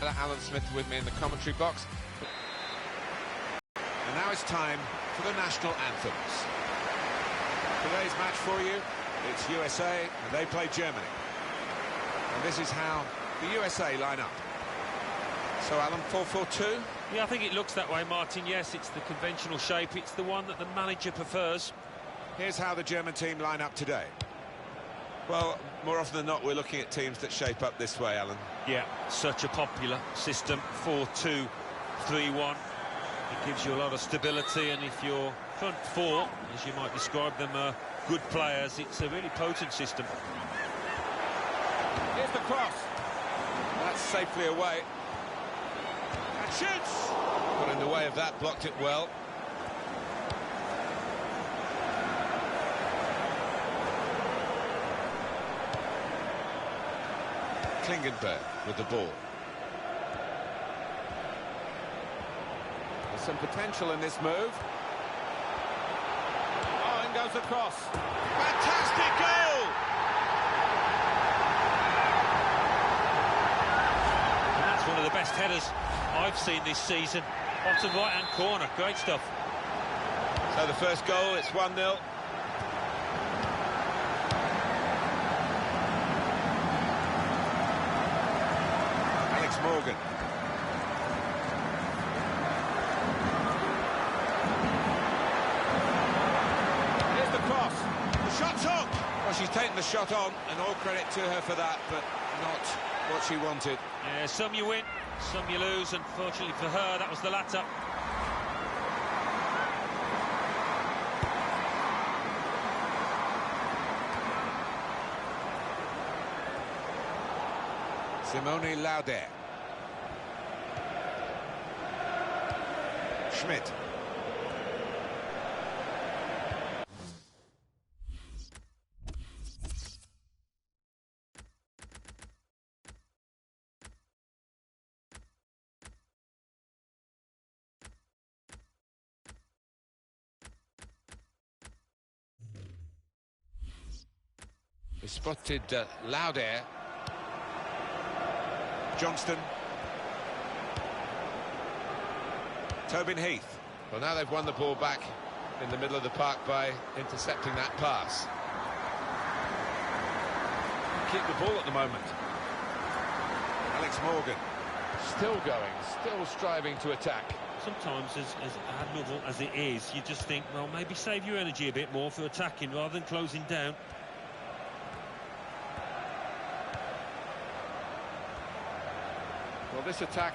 Alan Smith with me in the commentary box. And now it's time for the national anthems. Today's match for you, it's USA and they play Germany. And this is how the USA line up. So Alan, 4-4-2? Yeah, I think it looks that way, Martin. Yes, it's the conventional shape. It's the one that the manager prefers. Here's how the German team line up today. Well, more often than not, we're looking at teams that shape up this way, Alan. Yeah, such a popular system, 4-2-3-1. It gives you a lot of stability, and if your front four, as you might describe them, are good players, it's a really potent system. Here's the cross. That's safely away. And shoots! Got in the way of that, blocked it well. Klingenberg with the ball. There's some potential in this move. Oh, in goes the cross. Fantastic goal! And that's one of the best headers I've seen this season. Bottom right-hand corner, great stuff. So the first goal, it's 1-0. Morgan. Here's the cross. The shot's on. Well, she's taken the shot on, and all credit to her for that, but not what she wanted. Yeah, some you win, some you lose. Unfortunately for her, that was the latter. Hennie-Roed. Schmidt. We spotted Lauder. Johnston. Tobin Heath. Well, now they've won the ball back in the middle of the park by intercepting that pass. Keep the ball at the moment. Alex Morgan. Still going, still striving to attack. Sometimes, as admirable as it is, you just think, well, maybe save your energy a bit more for attacking rather than closing down. Well, this attack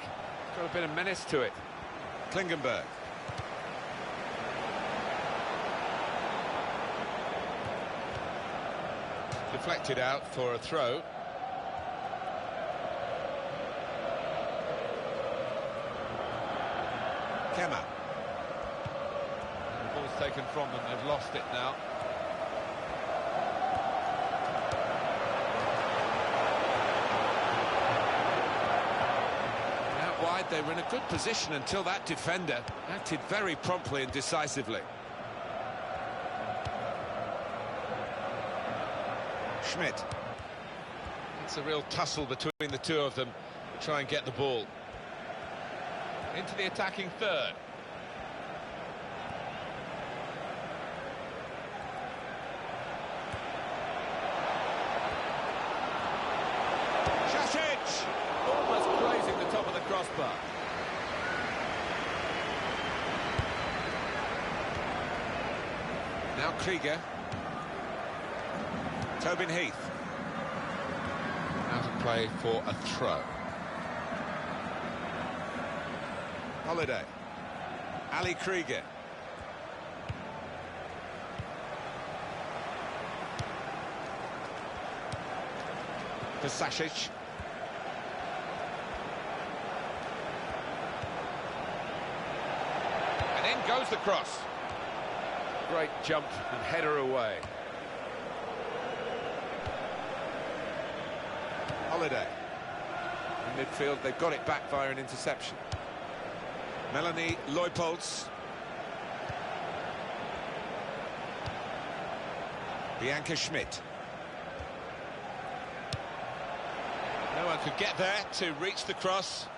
got a bit of menace to it. Klingenberg. Deflected out for a throw. Kemmer. The ball's taken from them, they've lost it now. Wide, they were in a good position until that defender acted very promptly and decisively. Schmidt. It's a real tussle between the two of them to try and get the ball. Into the attacking third. Almost grazing the top of the crossbar. Now Krieger. Tobin Heath. Out of play for a throw. Holiday. Ali Krieger. Sasic. And in goes the cross. Great jump and header away. Holiday. In midfield, they've got it back via an interception. Melanie Leupolz. Bianca Schmidt. No one could get there to reach the cross.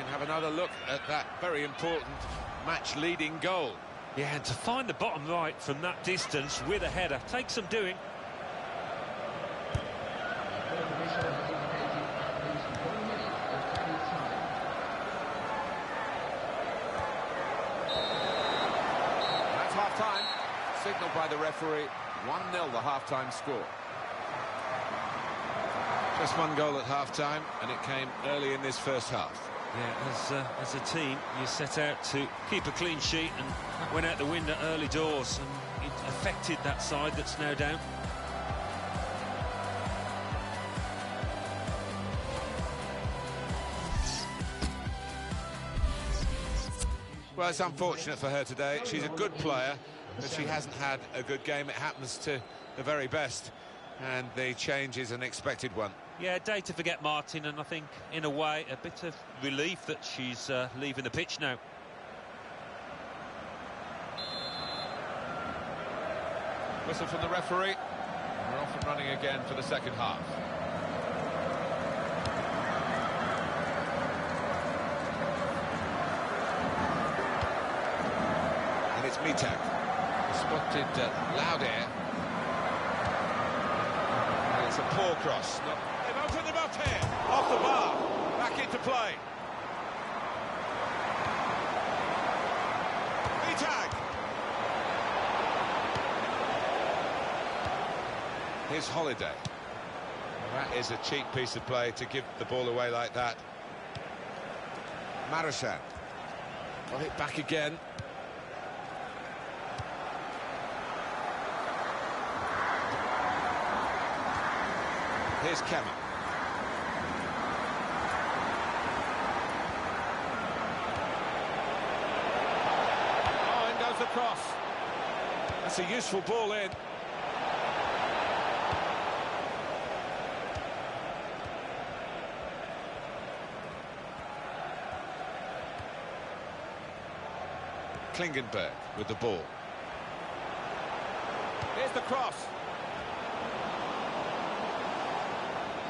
can have another look at that very important match-leading goal. Yeah, and to find the bottom right from that distance with a header takes some doing. That's half-time, signalled by the referee. 1-0 the half-time score. Just one goal at half-time, and it came early in this first half. Yeah, as a team, you set out to keep a clean sheet, and that went out the window early doors, and it affected that side that's now down. Well, it's unfortunate for her today. She's a good player, but she hasn't had a good game. It happens to the very best, and the change is an expected one. Yeah, day to forget Martin, and I think, in a way, a bit of relief that she's leaving the pitch now. Whistle from the referee. We're off and running again for the second half. And it's Mitak. Spotted Lauder. And it's a poor cross. They've opened them up here. Off the bar. Back into play. Mitak. Here's Holiday. Well, that is a cheap piece of play to give the ball away like that. Marashan. Got it back again. Here's Kemmer. Oh, in goes the cross. That's a useful ball in. Klingenberg with the ball. Here's the cross.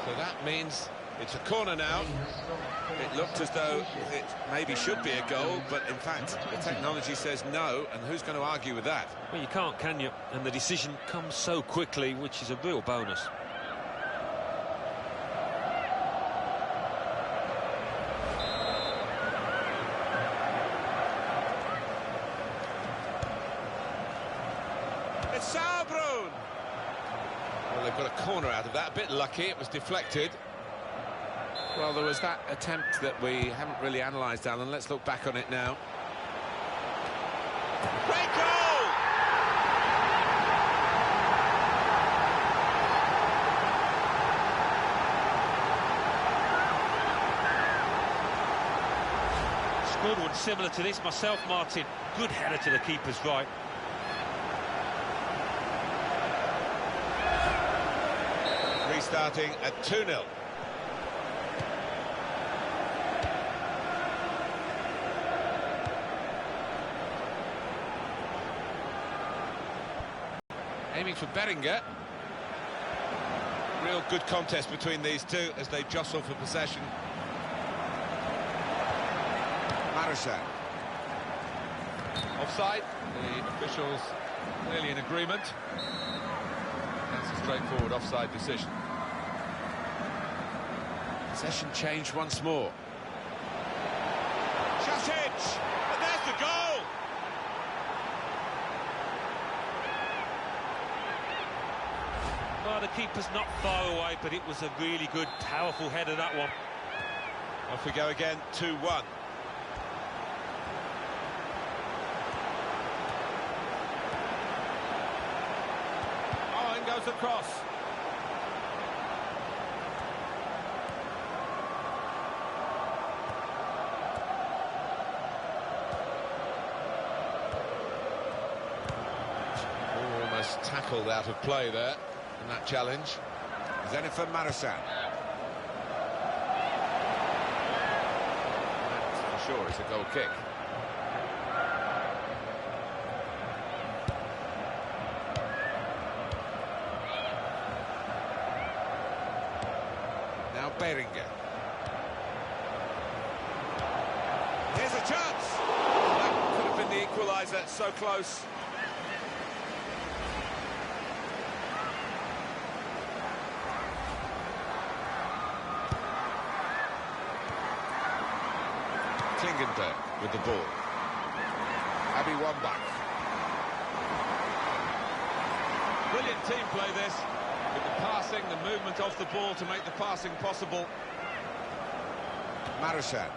So that means it's a corner now. It looked as though it maybe should be a goal, but in fact the technology says no, and who's going to argue with that? Well, you can't, can you? And the decision comes so quickly, which is a real bonus. It's Sauerbrunn! Well, they've got a corner out of that. A bit lucky, it was deflected. Well, there was that attempt that we haven't really analysed, Alan. Let's look back on it now. Great goal! Scored one similar to this myself, Martin. Good header to the keeper's right. Restarting at 2-0. Aiming for Beringer. Real good contest between these two as they jostle for possession. Marashan. Offside. The officials clearly in agreement. That's a straightforward offside decision. Possession changed once more. Šašić! And there's the goal! Well, the keeper's not far away, but it was a really good, powerful header, that one. Off we go again, 2-1. Oh, in goes the cross. Almost tackled out of play there in that challenge. Zenifar Marashan. That's for sure, it's a goal kick. Now Beringer. a chance. That could have been the equaliser, so close. Klingenberg with the ball. Abby Wambach. Brilliant team play this, with the passing, the movement off the ball to make the passing possible. Marushan.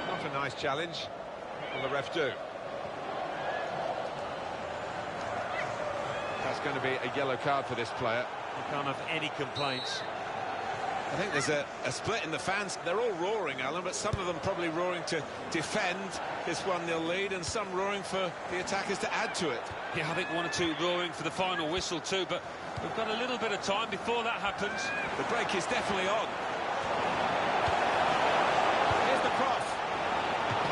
Not a nice challenge. What will the ref do? That's going to be a yellow card for this player. You can't have any complaints. I think there's a split in the fans. They're all roaring, Alan, but some of them probably roaring to defend this 1-0 lead, and some roaring for the attackers to add to it. Yeah, I think one or two roaring for the final whistle too, but we've got a little bit of time before that happens. The break is definitely on. Here's the cross.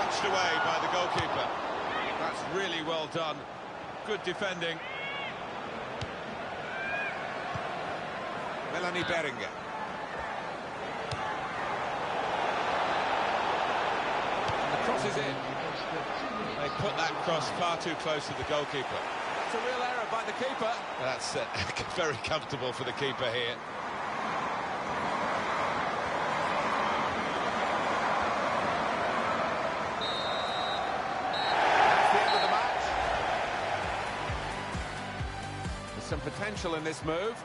Punched away by the goalkeeper. That's really well done. Good defending. Melanie Beringer. Cross is in. They put that cross far too close to the goalkeeper. It's a real error by the keeper. That's very comfortable for the keeper here. That's the end of the match. There's some potential in this move.